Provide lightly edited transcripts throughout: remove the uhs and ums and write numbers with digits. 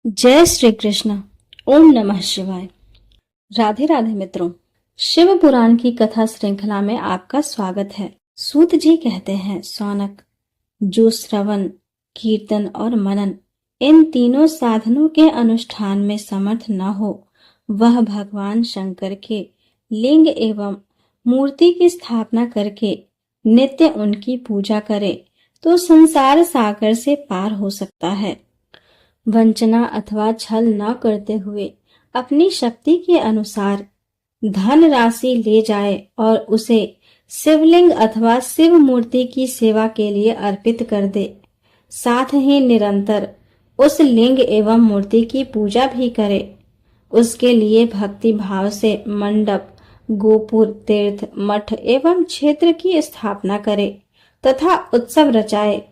जय श्री कृष्ण। ओम नमः शिवाय। राधे राधे मित्रों, शिव पुराण की कथा श्रृंखला में आपका स्वागत है। सूत जी कहते हैं, सौनक, जो श्रवण, कीर्तन और मनन इन तीनों साधनों के अनुष्ठान में समर्थ न हो, वह भगवान शंकर के लिंग एवं मूर्ति की स्थापना करके नित्य उनकी पूजा करे तो संसार सागर से पार हो सकता है। वंचना अथवा छल न करते हुए अपनी शक्ति के अनुसार धन राशि ले जाए और उसे शिवलिंग अथवा शिव मूर्ति की सेवा के लिए अर्पित कर दे। साथ ही निरंतर उस लिंग एवं मूर्ति की पूजा भी करे। उसके लिए भक्ति भाव से मंडप, गोपुर, तीर्थ, मठ एवं क्षेत्र की स्थापना करे तथा उत्सव रचाए।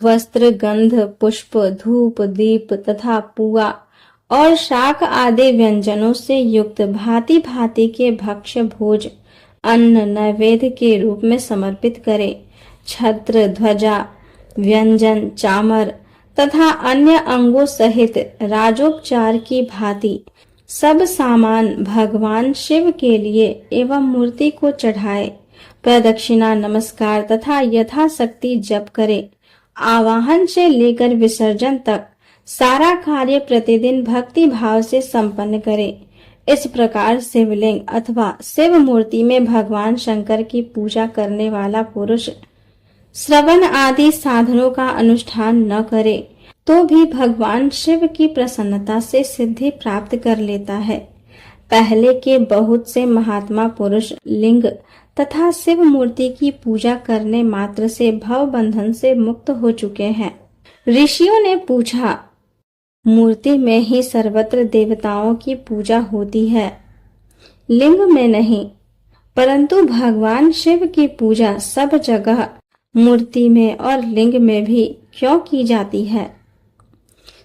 वस्त्र, गंध, पुष्प, धूप, दीप तथा पुआ और शाक आदि व्यंजनों से युक्त भांति भांति के भक्ष्य भोज अन्न नैवेद्य के रूप में समर्पित करे। छत्र, ध्वजा, व्यंजन, चामर तथा अन्य अंगों सहित राजोपचार की भांति सब सामान भगवान शिव के लिए एवं मूर्ति को चढ़ाए। प्रदक्षिणा, नमस्कार तथा यथाशक्ति जप करे। आवाहन से लेकर विसर्जन तक सारा कार्य प्रतिदिन भक्ति भाव से संपन्न करे। इस प्रकार शिवलिंग अथवा शिव मूर्ति में भगवान शंकर की पूजा करने वाला पुरुष श्रवण आदि साधनों का अनुष्ठान न करे तो भी भगवान शिव की प्रसन्नता से सिद्धि प्राप्त कर लेता है। पहले के बहुत से महात्मा पुरुष लिंग तथा शिव मूर्ति की पूजा करने मात्र से भव बंधन से मुक्त हो चुके हैं। ऋषियों ने पूछा, मूर्ति में ही सर्वत्र देवताओं की पूजा होती है, लिंग में नहीं, परंतु भगवान शिव की पूजा सब जगह मूर्ति में और लिंग में भी क्यों की जाती है?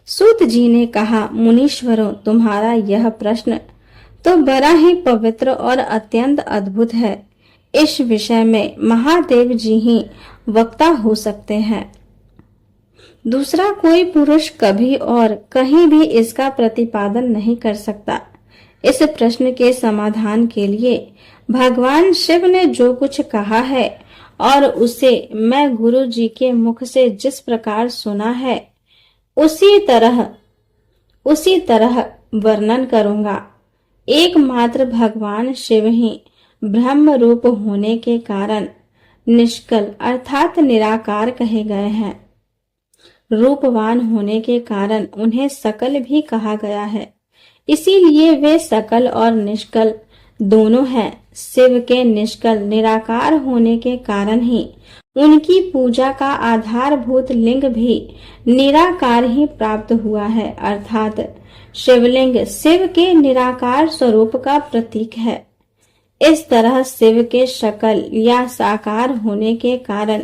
सूत जी ने कहा, मुनीश्वरों, तुम्हारा यह प्रश्न तो बड़ा ही पवित्र और अत्यंत अद्भुत है। इस विषय में महादेव जी ही वक्ता हो सकते हैं। दूसरा कोई पुरुष कभी और कहीं भी इसका प्रतिपादन नहीं कर सकता। इस प्रश्न के समाधान के लिए भगवान शिव ने जो कुछ कहा है और उसे मैं गुरु जी के मुख से जिस प्रकार सुना है उसी तरह वर्णन करूंगा। एकमात्र भगवान शिव ही ब्रह्म रूप होने के कारण निष्कल अर्थात निराकार कहे गए हैं। रूपवान होने के कारण उन्हें सकल भी कहा गया है, इसीलिए वे सकल और निष्कल दोनों हैं। शिव के निष्कल निराकार होने के कारण ही उनकी पूजा का आधारभूत लिंग भी निराकार ही प्राप्त हुआ है, अर्थात शिवलिंग शिव के निराकार स्वरूप का प्रतीक है। इस तरह शिव के शकल या साकार होने के कारण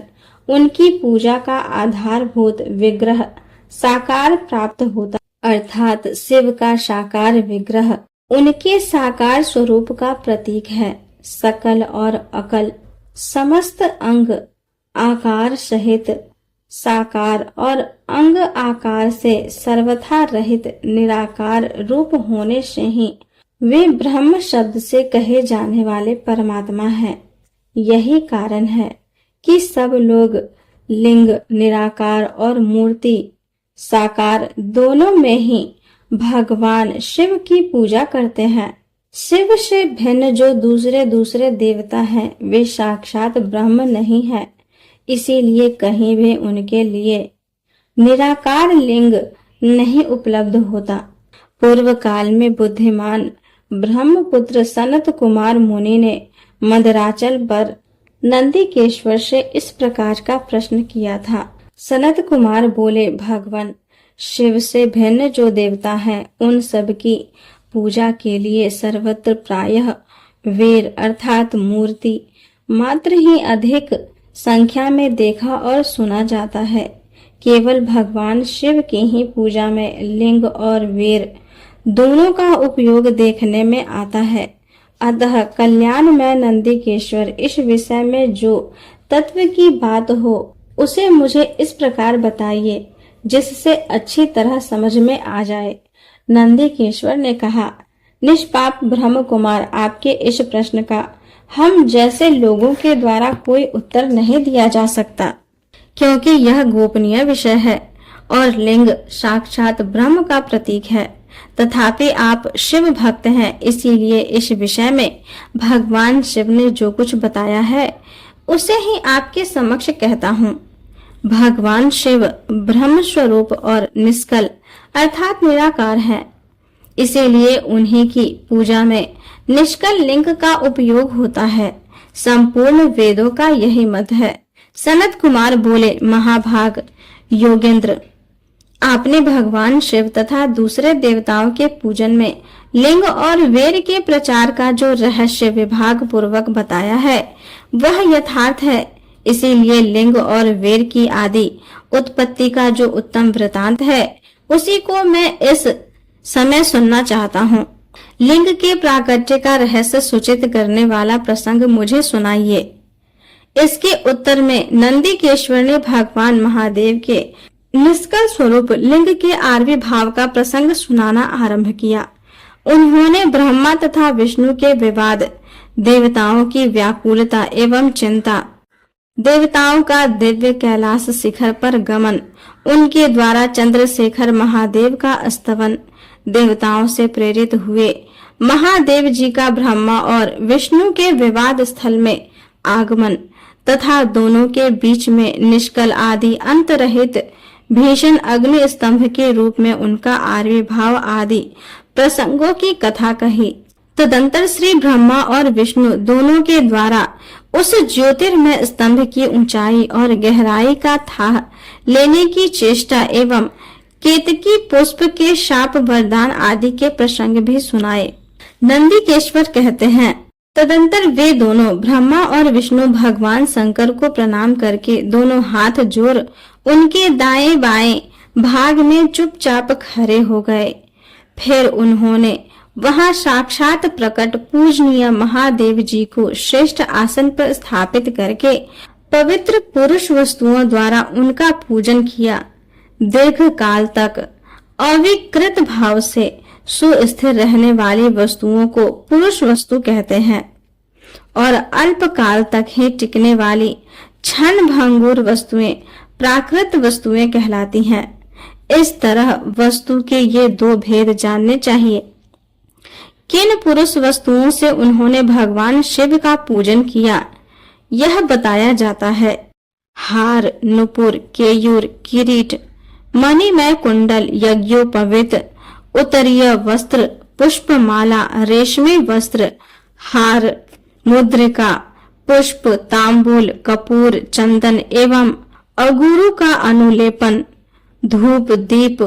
उनकी पूजा का आधारभूत विग्रह साकार प्राप्त होता, अर्थात शिव का साकार विग्रह उनके साकार स्वरूप का प्रतीक है। सकल और अकल समस्त अंग आकार सहित साकार और अंग आकार से सर्वथा रहित निराकार रूप होने से ही वे ब्रह्म शब्द से कहे जाने वाले परमात्मा हैं। यही कारण है कि सब लोग लिंग निराकार और मूर्ति साकार दोनों में ही भगवान शिव की पूजा करते हैं। शिव से भिन्न जो दूसरे देवता हैं वे साक्षात ब्रह्म नहीं है, इसीलिए कहीं भी उनके लिए निराकार लिंग नहीं उपलब्ध होता। पूर्व काल में बुद्धिमान ब्रह्मपुत्र सनत कुमार मुनि ने मदराचल पर नंदिकेश्वर से इस प्रकार का प्रश्न किया था। सनत कुमार बोले, भगवान शिव से भिन्न जो देवता हैं उन सब की पूजा के लिए सर्वत्र प्रायः वीर अर्थात मूर्ति मात्र ही अधिक संख्या में देखा और सुना जाता है। केवल भगवान शिव की ही पूजा में लिंग और वीर दोनों का उपयोग देखने में आता है। अतः कल्याण में नंदिकेश्वर इस विषय में जो तत्व की बात हो उसे मुझे इस प्रकार बताइए जिससे अच्छी तरह समझ में आ जाए। नंदीकेश्वर ने कहा, निष्पाप ब्रह्म कुमार, आपके इस प्रश्न का हम जैसे लोगों के द्वारा कोई उत्तर नहीं दिया जा सकता, क्योंकि यह गोपनीय विषय है और लिंग साक्षात ब्रह्म का प्रतीक है। तथापि आप शिव भक्त हैं, इसीलिए इस विषय में भगवान शिव ने जो कुछ बताया है उसे ही आपके समक्ष कहता हूँ। भगवान शिव ब्रह्म स्वरूप और निष्कल अर्थात निराकार है, इसीलिए उन्हीं की पूजा में निष्कल लिंग का उपयोग होता है। संपूर्ण वेदों का यही मत है। सनत कुमार बोले, महाभाग योगेंद्र, आपने भगवान शिव तथा दूसरे देवताओं के पूजन में लिंग और वेद के प्रचार का जो रहस्य विभाग पूर्वक बताया है वह यथार्थ है। इसीलिए लिंग और वेद की आदि उत्पत्ति का जो उत्तम वृतांत है उसी को मैं इस समय सुनना चाहता हूँ। लिंग के प्राकट्य का रहस्य सूचित करने वाला प्रसंग मुझे सुनाइए। इसके उत्तर में नंदीकेश्वर ने भगवान महादेव के निष्कल स्वरूप लिंग के आविर्भाव का प्रसंग सुनाना आरंभ किया। उन्होंने ब्रह्मा तथा विष्णु के विवाद, देवताओं की व्याकुलता एवं चिंता, देवताओं का दिव्य कैलाश शिखर पर गमन, उनके द्वारा चंद्रशेखर महादेव का स्तवन, देवताओं से प्रेरित हुए महादेव जी का ब्रह्मा और विष्णु के विवाद स्थल में आगमन तथा दोनों के बीच में निष्कल आदि अंत रहित भीषण अग्नि स्तंभ के रूप में उनका आविर्भाव आदि प्रसंगों की कथा कही। तदंतर श्री ब्रह्मा और विष्णु दोनों के द्वारा उस ज्योतिर्मय स्तंभ की ऊंचाई और गहराई का था लेने की चेष्टा एवं केतकी पुष्प के शाप वरदान आदि के प्रसंग भी सुनाए। नंदीकेश्वर कहते हैं, तदंतर वे दोनों ब्रह्मा और विष्णु भगवान शंकर को प्रणाम करके दोनों हाथ जोड़ उनके दाएं बाएं भाग में चुपचाप खड़े हो गए। फिर उन्होंने वहां साक्षात प्रकट पूजनीय महादेव जी को श्रेष्ठ आसन पर स्थापित करके पवित्र पुरुष वस्तुओं द्वारा उनका पूजन किया। दीर्घ काल तक अविकृत भाव से सुस्थिर रहने वाली वस्तुओं को पुरुष वस्तु कहते हैं और अल्प काल तक ही टिकने वाली क्षण भंगुर वस्तुएं प्राकृत वस्तुएं कहलाती हैं। इस तरह वस्तु के ये दो भेद जानने चाहिए। किन पुरुष वस्तुओं से उन्होंने भगवान शिव का पूजन किया यह बताया जाता है। हार, नुपुर, केयूर, किरीट, मणिमय कुंडल, यज्ञोपवीत, उत्तरीय वस्त्र, पुष्पमाला, रेशमी वस्त्र, हार, मुद्रिका, पुष्प, तांबूल, कपूर, चंदन एवं अगुरु का अनुलेपन, धूप, दीप,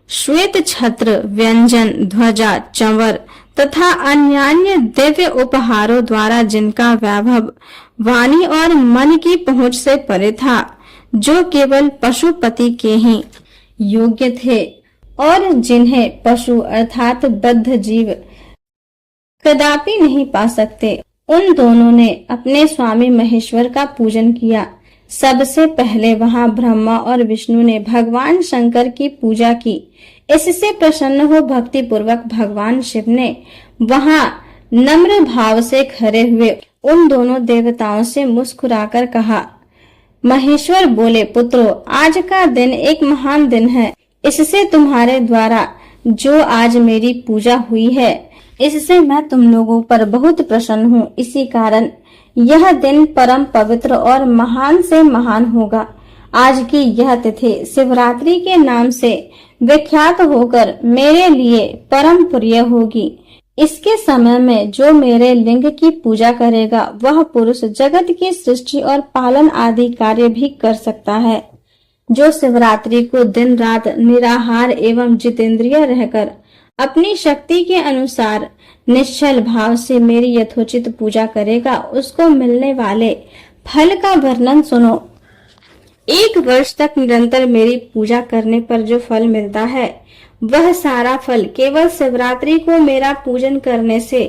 श्वेत छत्र, व्यंजन, ध्वजा, चंवर तथा अन्यान्य दिव्य उपहारों द्वारा जिनका वैभव वाणी और मन की पहुंच से परे था, जो केवल पशुपति के ही योग्य थे और जिन्हें पशु अर्थात बद्ध जीव कदापि नहीं पा सकते, उन दोनों ने अपने स्वामी महेश्वर का पूजन किया। सबसे पहले वहां ब्रह्मा और विष्णु ने भगवान शंकर की पूजा की। इससे प्रसन्न हो भक्ति पूर्वक भगवान शिव ने वहां नम्र भाव से खड़े हुए उन दोनों देवताओं से मुस्कुराकर कहा। महेश्वर बोले, पुत्रों, आज का दिन एक महान दिन है। इससे तुम्हारे द्वारा जो आज मेरी पूजा हुई है, इससे मैं तुम लोगों पर बहुत प्रसन्न हूँ। इसी कारण यह दिन परम पवित्र और महान से महान होगा। आज की यह तिथि शिवरात्रि के नाम से विख्यात होकर मेरे लिए परम प्रिय होगी। इसके समय में जो मेरे लिंग की पूजा करेगा वह पुरुष जगत की सृष्टि और पालन आदि कार्य भी कर सकता है। जो शिवरात्रि को दिन रात निराहार एवं जितेंद्रिय रहकर अपनी शक्ति के अनुसार निश्चल भाव से मेरी यथोचित पूजा करेगा, उसको मिलने वाले फल का वर्णन सुनो। 1 वर्ष तक निरंतर मेरी पूजा करने पर जो फल मिलता है वह सारा फल केवल शिवरात्रि को मेरा पूजन करने से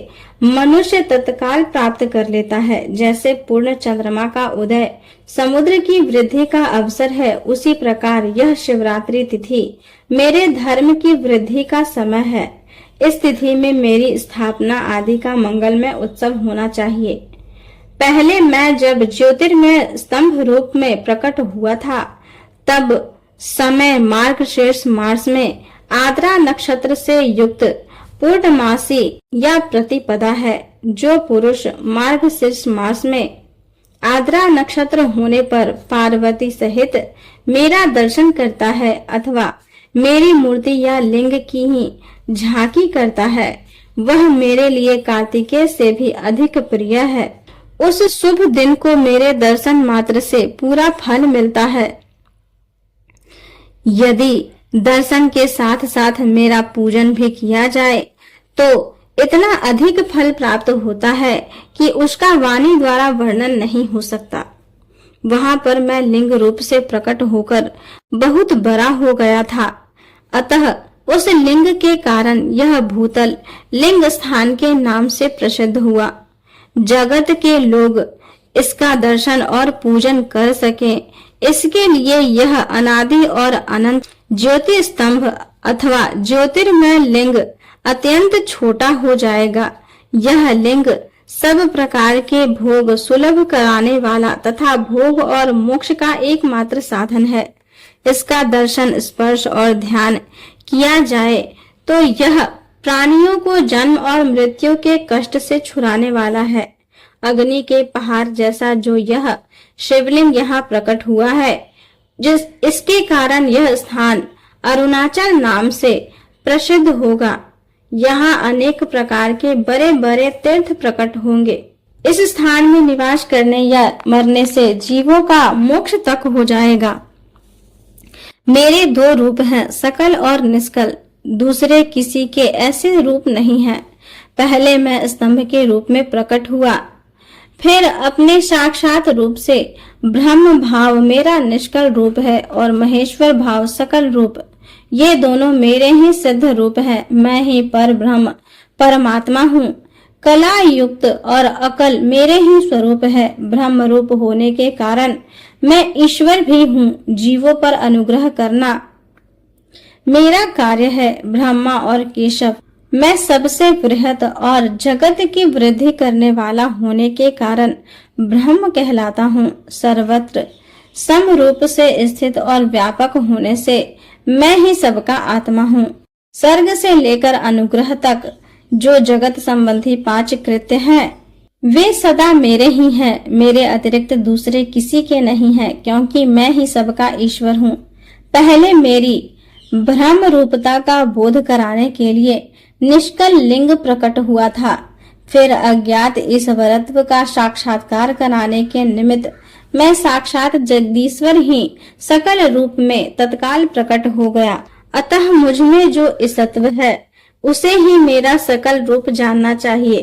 मनुष्य तत्काल प्राप्त कर लेता है। जैसे पूर्ण चंद्रमा का उदय समुद्र की वृद्धि का अवसर है, उसी प्रकार यह शिवरात्रि तिथि मेरे धर्म की वृद्धि का समय है। इस तिथि में मेरी स्थापना आदि का मंगलमय उत्सव होना चाहिए। पहले मैं जब ज्योतिर्मय स्तंभ रूप में प्रकट हुआ था, तब समय मार्गशीर्ष मास में आद्रा नक्षत्र से युक्त पूर्णमासी या प्रतिपदा है। जो पुरुष मार्गशीर्ष मास में आद्रा नक्षत्र होने पर पार्वती सहित मेरा दर्शन करता है अथवा मेरी मूर्ति या लिंग की ही झांकी करता है, वह मेरे लिए कार्तिकेय से भी अधिक प्रिय है। उस शुभ दिन को मेरे दर्शन मात्र से पूरा फल मिलता है। यदि दर्शन के साथ साथ मेरा पूजन भी किया जाए तो इतना अधिक फल प्राप्त होता है कि उसका वाणी द्वारा वर्णन नहीं हो सकता। वहां पर मैं लिंग रूप से प्रकट होकर बहुत बड़ा हो गया था, अतः उस लिंग के कारण यह भूतल लिंग स्थान के नाम से प्रसिद्ध हुआ। जगत के लोग इसका दर्शन और पूजन कर सकें, इसके लिए यह अनादि और अनंत ज्योति स्तंभ अथवा ज्योतिर्मय लिंग अत्यंत छोटा हो जाएगा। यह लिंग सब प्रकार के भोग सुलभ कराने वाला तथा भोग और मोक्ष का एकमात्र साधन है। इसका दर्शन, स्पर्श और ध्यान किया जाए तो यह प्राणियों को जन्म और मृत्यु के कष्ट से छुड़ाने वाला है। अग्नि के पहाड़ जैसा जो यह शिवलिंग यहाँ प्रकट हुआ है, इसके कारण यह स्थान अरुणाचल नाम से प्रसिद्ध होगा। यहाँ अनेक प्रकार के बड़े बड़े तीर्थ प्रकट होंगे। इस स्थान में निवास करने या मरने से जीवों का मोक्ष तक हो जाएगा। मेरे दो रूप हैं, सकल और निष्कल। दूसरे किसी के ऐसे रूप नहीं हैं। पहले मैं स्तंभ के रूप में प्रकट हुआ, फिर अपने साक्षात रूप से ब्रह्म भाव मेरा निष्कल रूप है और महेश्वर भाव सकल रूप। ये दोनों मेरे ही सिद्ध रूप हैं। मैं ही पर ब्रह्म परमात्मा हूँ। कला युक्त और अकल मेरे ही स्वरूप है। ब्रह्म रूप होने के कारण मैं ईश्वर भी हूँ। जीवों पर अनुग्रह करना मेरा कार्य है। ब्रह्मा और केशव मैं सबसे बृहद और जगत की वृद्धि करने वाला होने के कारण ब्रह्म कहलाता हूँ। सर्वत्र सम रूप से स्थित और व्यापक होने से मैं ही सबका आत्मा हूँ। सर्ग से लेकर अनुग्रह तक जो जगत संबंधी 5 कृत्य हैं, वे सदा मेरे ही हैं। मेरे अतिरिक्त दूसरे किसी के नहीं हैं, क्योंकि मैं ही सबका ईश्वर हूँ। पहले मेरी ब्रह्म रूपता का बोध कराने के लिए निष्कल लिंग प्रकट हुआ था। फिर अज्ञात ईश्वरत्व का साक्षात्कार कराने के निमित्त मैं साक्षात जगदीश्वर ही सकल रूप में तत्काल प्रकट हो गया। अतः मुझ में जो ईशत्व है उसे ही मेरा सकल रूप जानना चाहिए,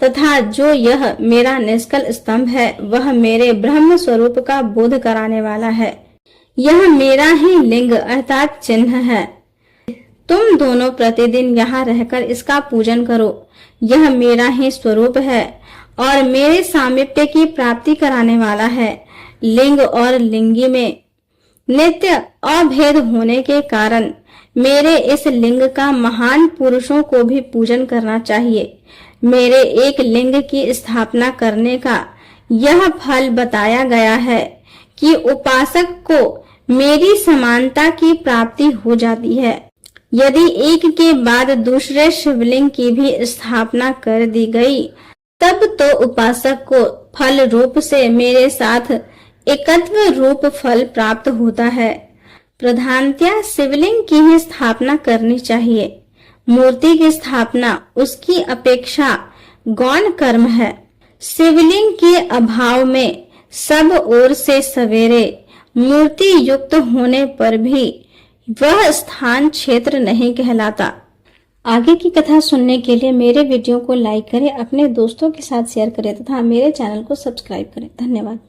तथा जो यह मेरा निष्कल स्तंभ है वह मेरे ब्रह्म स्वरूप का बोध कराने वाला है। यह मेरा ही लिंग अर्थात चिन्ह है। तुम दोनों प्रतिदिन यहाँ रहकर इसका पूजन करो। यह मेरा ही स्वरूप है और मेरे सामीप्य की प्राप्ति कराने वाला है। लिंग और लिंगी में नित्य अभेद होने के कारण मेरे इस लिंग का महान पुरुषों को भी पूजन करना चाहिए। मेरे एक लिंग की स्थापना करने का यह फल बताया गया है कि उपासक को मेरी समानता की प्राप्ति हो जाती है। यदि एक के बाद दूसरे शिवलिंग की भी स्थापना कर दी गई, तब तो उपासक को फल रूप से मेरे साथ एकत्व रूप फल प्राप्त होता है। प्रधानतया शिवलिंग की ही स्थापना करनी चाहिए। मूर्ति की स्थापना उसकी अपेक्षा गौण कर्म है। शिवलिंग के अभाव में सब ओर से सवेरे मूर्ति युक्त होने पर भी वह स्थान क्षेत्र नहीं कहलाता। आगे की कथा सुनने के लिए मेरे वीडियो को लाइक करें, अपने दोस्तों के साथ शेयर करें तथा मेरे चैनल को सब्सक्राइब करें। धन्यवाद।